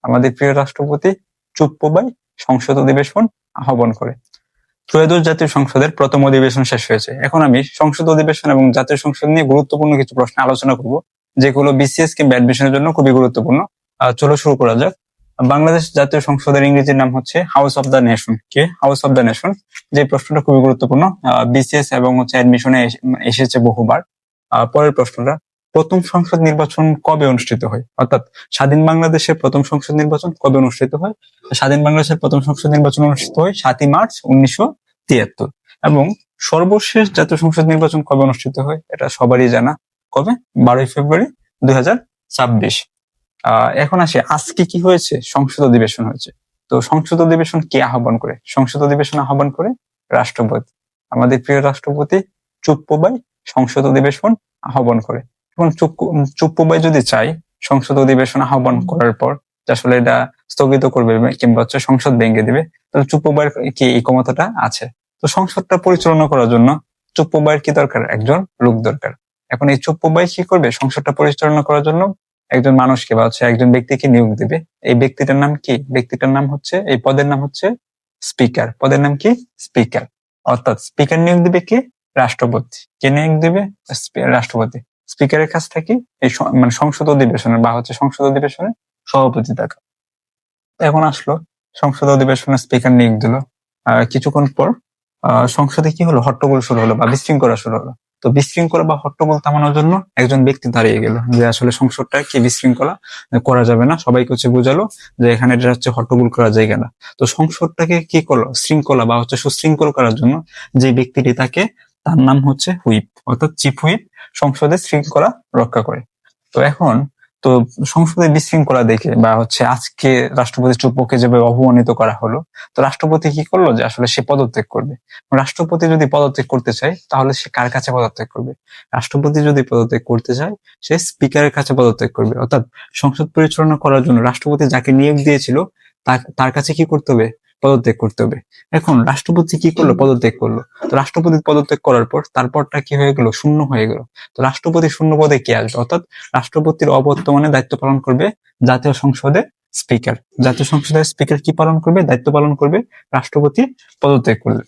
আমাদের প্রিয় রাষ্ট্রপতি চুপ্পবাই সংসদ অধিবেশন আহ্বান করে। ত্রয়োদশ জাতীয় সংসদের প্রথম অধিবেশন শেষ হয়েছে। এখন আমি সংসদ অধিবেশন এবং জাতীয় সংসদ নিয়ে গুরুত্বপূর্ণ কিছু প্রশ্ন আলোচনা করব, যেগুলো বিসিএস কিংবা অ্যাডমিশনের জন্য খুবই গুরুত্বপূর্ণ। চলো শুরু করা যাক। বাংলাদেশ জাতীয় সংসদের ইংরেজির নাম হচ্ছে house of the nation. K house of the nation? যে প্রশ্নটা খুবই গুরুত্বপূর্ণ, বিসিএস এবং অ্যাডমিশনে এসেছে বহুবার। পরের প্রশ্নটা, প্রথম সংসদ নির্বাচন কবে অনুষ্ঠিত হয়? অর্থাৎ স্বাধীন বাংলাদেশের প্রথম সংসদ নির্বাচন কবে অনুষ্ঠিত হয়? স্বাধীন বাংলাদেশের প্রথম সংসদ নির্বাচন অনুষ্ঠিত হয় 7ই মার্চ 1973। এবং সর্বশেষ জাতীয় সংসদ নির্বাচন কবে অনুষ্ঠিত হয়? এটা সবারই জানা। কবে? 12ই ফেব্রুয়ারি 2026। এখন আসি, আজকে কি হয়েছে? সংসদ অধিবেশন হয়েছে। তো সংসদ অধিবেশন কে আহ্বান করে? সংসদ অধিবেশন আহ্বান করে রাষ্ট্রপতি। আমাদের প্রিয় রাষ্ট্রপতি চুপ্পবাই সংসদ অধিবেশন আহ্বান করে। এখন চুপ্পবাই যদি চাই সংসদ অধিবেশন আহ্বান করার পর আসলে এটা স্থগিত করবে কিংবা সংসদ ভেঙে দিবে, তাহলে চুপ্পবাইয়ের কি এই ক্ষমতাটা আছে? তো সংসদটা পরিচালনা করার জন্য চুপ্পবাইয়ের কি দরকার? একজন লোক দরকার। এখন এই চুপ্পবাই কি করবে? সংসদটা পরিচালনা করার জন্য একজন মানুষকে বা একজন ব্যক্তিকে নিয়োগ দিবে। এই ব্যক্তিটার নাম কি? ব্যক্তিটার নাম হচ্ছে, এই পদের নাম হচ্ছে স্পিকার। পদের নাম কি? স্পিকার। অর্থাৎ স্পিকার নিয়োগ দিবে কে? রাষ্ট্রপতি। কে নিয়োগ দিবে? রাষ্ট্রপতি। স্পিকারের কাজটা কি? এই মানে সংসদ অধিবেশনের বা সংসদ অধিবেশনের সভাপতি থাকা। এখন আসলো সংসদ অধিবেশনে স্পিকার নিয়োগ দিল। কিছুক্ষণ পর সংসদে কি হলো? হট্টগোল শুরু হলো বা বিশৃঙ্খলা শুরু হলো। তো বিশৃঙ্খলা বা হট্টগোল থামানোর জন্য একজন ব্যক্তি দাঁড়িয়ে গেল যে আসলে সংসদটা কি বিশৃঙ্খলা করা যাবে না। সবাইকে বোঝালো যে এখানে এটা হচ্ছে হট্টগোল করা যায় না। তো সংসদটাকে কি করলো? শৃঙ্খলা বা সুশৃঙ্খল করার জন্য যে ব্যক্তিটি থাকে তার নাম হচ্ছে হুইপ, অর্থাৎ চিফ হুইপ সংসদের শৃঙ্খলা রক্ষা করে। তো এখন তো সংসদে বিশৃঙ্খলা দেখে বা আজকে রাষ্ট্রপতি চুপ্পকে যেভাবে অপমানিত করা হলো, তো রাষ্ট্রপতি কি করলো? যে আসলে সে পদত্যাগ করবে। রাষ্ট্রপতি যদি পদত্যাগ করতে চায় তাহলে সে কার কাছে পদত্যাগ করবে? রাষ্ট্রপতি যদি পদত্যাগ করতে চায় সে স্পিকারের কাছে পদত্যাগ করবে। অর্থাৎ সংসদ পরিচালনা করার জন্য রাষ্ট্রপতি যাকে নিয়োগ দিয়েছিল তার কাছে কি করতে হবে? পদত্যাগ করতে হবে। এখন রাষ্ট্রপতি কি করলো? পদত্যাগ করলো। তো রাষ্ট্রপতি পদত্যাগ করার পর তারপরটা কি হয়ে গেল? শূন্য হয়ে গেল। তো রাষ্ট্রপতি শূন্য পদে কে আসবে? অর্থাৎ রাষ্ট্রপতির অবর্তমানে দায়িত্ব পালন করবে জাতীয় সংসদের স্পিকার। জাতীয় সংসদের স্পিকার কি পালন করবে? দায়িত্ব পালন করবে। রাষ্ট্রপতি পদত্যাগ করবে,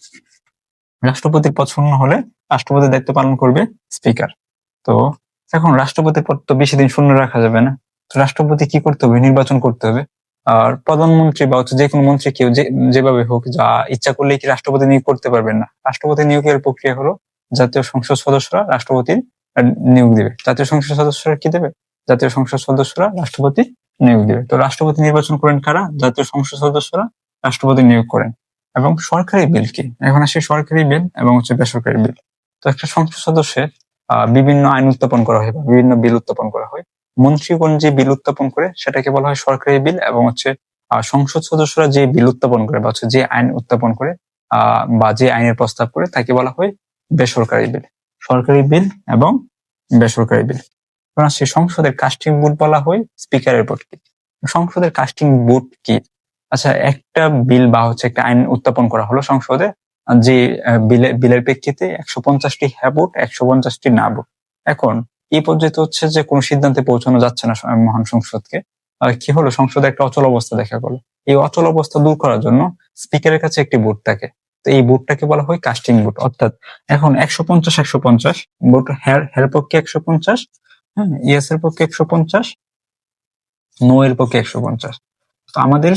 রাষ্ট্রপতির পদ শূন্য হলে রাষ্ট্রপতির দায়িত্ব পালন করবে স্পিকার। তো এখন রাষ্ট্রপতির পদ তো বেশি দিন শূন্য রাখা যাবে না। তো রাষ্ট্রপতি কি করতে হবে? নির্বাচন করতে হবে। আর প্রধানমন্ত্রী বা যে কোনো মন্ত্রী কেউ যেভাবে হোক, যা ইচ্ছা করলেই কি রাষ্ট্রপতি নিয়োগ করতে পারবেন না। রাষ্ট্রপতি নিয়োগের প্রক্রিয়া হলো জাতীয় সংসদ সদস্যরা রাষ্ট্রপতির নিয়োগ দিবে। জাতীয় সংসদ সদস্যরা কি দেবে? জাতীয় সংসদ সদস্যরা রাষ্ট্রপতি নিয়োগ দিবে। তো রাষ্ট্রপতি নির্বাচন করেন কারা? জাতীয় সংসদ সদস্যরা রাষ্ট্রপতি নিয়োগ করেন। এবং সরকারি বিল কি? এখন আসে সরকারি বিল এবং বেসরকারি বিল। তো একটা সংসদ সদস্যের বিভিন্ন আইন উত্থাপন করা হয় বা বিভিন্ন বিল উত্থাপন করা হয়। মন্ত্রীগণ যে বিল উত্থাপন করে সেটাকে বলা হয় সরকারি বিল, এবং সংসদ সদস্যরা যে বিল উত্থাপন করে বা যে আইন উত্থাপন করে বা যে আইনের প্রস্তাব করে তাকে বলা হয় বেসরকারি বিল। সরকারি বিল এবং বেসরকারি বিল। সে সংসদের কাস্টিং ভোট বলা হয় স্পিকারের ভোটকে। সংসদের কাস্টিং ভোট কি? আচ্ছা, একটা বিল বা একটা আইন উত্থাপন করা হলো সংসদে, যে বিলের প্রেক্ষিতে 150টি হ্যাঁ ভোট, 150টি না ভোট। এখন এই পর্যায়ে হচ্ছে যে কোনো সিদ্ধান্তে পৌঁছানো যাচ্ছে না মহান সংসদকে। কি হলো? সংসদে একটা অচল অবস্থা দেখা গেল। এই অচল অবস্থা দূর করার জন্য স্পিকারের কাছে একটি ভোট থাকে। তো এই ভোটটাকে বলা হয় কাস্টিং ভোট। অর্থাৎ এখন 150 ভোট হ্যার পক্ষে 150, হ্যাঁ, ইয়েস এর পক্ষে 150, নো এর পক্ষে 150। তো আমাদের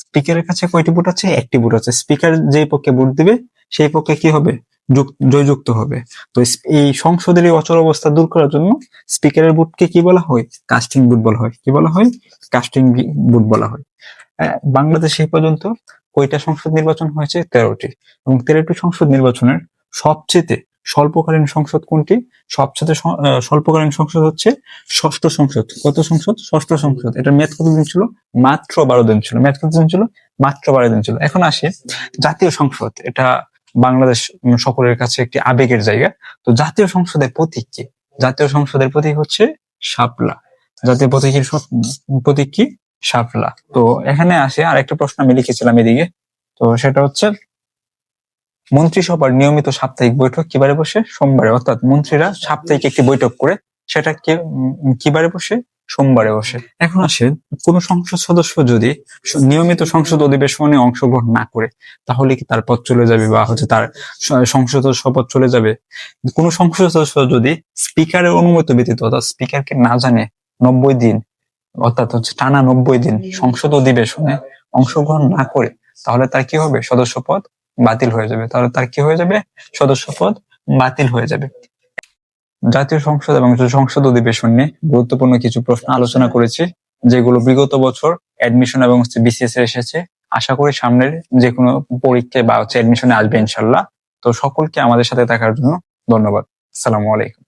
স্পিকারের কাছে কয়টি ভোট আছে? একটি ভোট আছে। স্পিকার যে পক্ষে ভোট দিবে সেই পক্ষে কি হবে? জয়যুক্ত হবে। তো এই সংসদের এই অচল অবস্থা দূর করার জন্য স্পিকারের ভোটকে কি বলা হয়? কাস্টিং ভোট বলা হয়। কি বলা হয়? কাস্টিং ভোট বলা হয়। বাংলাদেশে এই পর্যন্ত কয়টা সংসদ নির্বাচন হয়েছে? 13টি। এবং 13টি সংসদ নির্বাচনের সবচেয়ে স্বল্পকালীন সংসদ কোনটি? সবচেয়ে স্বল্পকালীন সংসদ হচ্ছে ষষ্ঠ সংসদ। কত সংসদ? ষষ্ঠ সংসদ। এটার মেয়াদ কতদিন ছিল? মাত্র 12 দিন ছিল। মেয়াদ কতদিন ছিল? মাত্র 12 দিন ছিল। এখন আসে জাতীয় সংসদ। এটা বাংলাদেশ সকলের কাছে একটি আবেগের জায়গা। তো জাতীয় সংসদের প্রতীক কি? জাতীয় সংসদের প্রতীক হচ্ছে শাপলা। জাতীয় প্রতীক কি? শাপলা। তো এখানে আসে আরেকটা প্রশ্ন আমি লিখেছিলাম এদিকে। তো সেটা হচ্ছে, মন্ত্রিসভার নিয়মিত সাপ্তাহিক বৈঠক কিবারে বসে? সোমবারে। অর্থাৎ মন্ত্রীরা সাপ্তাহিক একটি বৈঠক করে, সেটা কিবারে বসে? সোমবারে বসে। এখন আসে, কোন সংসদ সদস্য যদি নিয়মিত সংসদ অধিবেশনে অংশগ্রহণ না করে, তাহলে কি তার পদ চলে যাবে বা তার সংসদ শপথ চলে যাবে? কোন সংসদ সদস্য যদি স্পিকারের অনুমতি ব্যতীত, অর্থাৎ স্পিকারকে না জানে 90 দিন, অর্থাৎ টানা 90 দিন সংসদ অধিবেশনে অংশগ্রহণ না করে, তাহলে তার কি হবে? সদস্যপদ বাতিল হয়ে যাবে। তাহলে তার কি হয়ে যাবে? সদস্যপদ বাতিল হয়ে যাবে। জাতীয় সংসদ এবং সংসদ অধিবেশন নিয়ে গুরুত্বপূর্ণ কিছু প্রশ্ন আলোচনা করেছি, যেগুলো বিগত বছর অ্যাডমিশন এবং বিসিএস এ এসেছে। আশা করি সামনের যে কোনো পরীক্ষায় বা অ্যাডমিশনে আসবে ইনশাল্লাহ। তো সকলকে আমাদের সাথে থাকার জন্য ধন্যবাদ। আসসালামু আলাইকুম।